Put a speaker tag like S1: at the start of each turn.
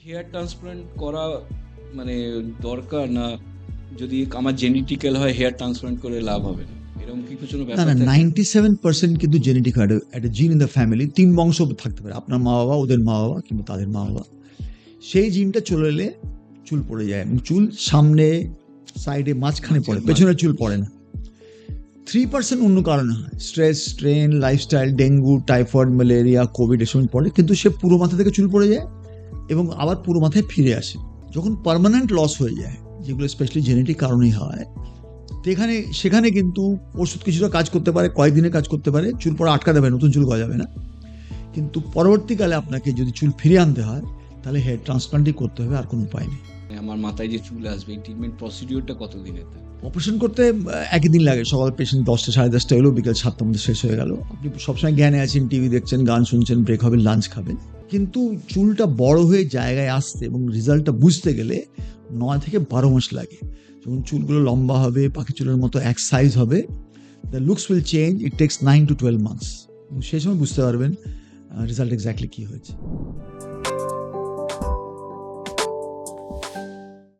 S1: Hair transplant করা মানে দরকার না, যদি আমার জেনেটিক্যাল হয় হেয়ার ট্রান্সপ্লান্ট করে লাভ হবে না, এরকম কি কিছু
S2: না
S1: ব্যাপার
S2: না,
S1: থাকে?
S2: 97% কিন্তু জেনেটিক হয়, একটা জিন ইন দ্য ফ্যামিলি, 3 বংশ থাকতে পারে, আপনার মা বাবা, ওদের মা বাবা, কিংবা তাদের মা বাবা। সেই জিনটা চলে এলে চুল পড়ে যায়, এবং চুল সামনে, সাইডে, মাঝখানে পড়ে, পেছনে চুল পড়ে না। 3% অন্য কারণে হয়, stress, strain, lifestyle, dengue, typhoid, malaria, Covid, এসব পড়ে, কিন্তু সে পুরো মাথা থেকে চুল পড়ে যায় এবং আবার পুরো মাথায় ফিরে আসে। যখন পার্মানেন্ট লস হয়ে যায়, যেগুলো স্পেশালি জেনেটিক কারণেই হয়, তো সেখানে কিন্তু ওষুধ কিছুটা কাজ করতে পারে, কয়েকদিনে কাজ করতে পারে, চুল পড়া আটকা দেবে, নতুন চুল গজাবে না। কিন্তু পরবর্তীকালে আপনাকে যদি চুল ফিরিয়ে আনতে হয়, তাহলে হেয়ার ট্রান্সপ্লান্টই করতে হবে, আর কোনো উপায় নেই।
S1: আমার মাথায় যে চুল আসবে, এই ট্রিটমেন্ট প্রসিডিওরটা কতদিনের?
S2: অপারেশন করতে একই দিন লাগে। সকাল পেশেন্ট 10টা 10:30 এলো, বিকেল 7টার মধ্যে শেষ হয়ে গেল। আপনি সবসময় জ্ঞানে আছেন, টিভি দেখছেন, গান শুনছেন, ব্রেক হবে, লাঞ্চ খাবেন। কিন্তু চুলটা বড় হয়ে জায়গায় আসতে এবং রেজাল্টটা বুঝতে গেলে 9 থেকে 12 মাস লাগে। যখন চুলগুলো লম্বা হবে, পাখি চুলের মতো এক সাইজ হবে, the looks will change, it takes 9 to 12 months। সেই সময় বুঝতে পারবেন রেজাল্ট এক্স্যাক্টলি কি হয়েছে।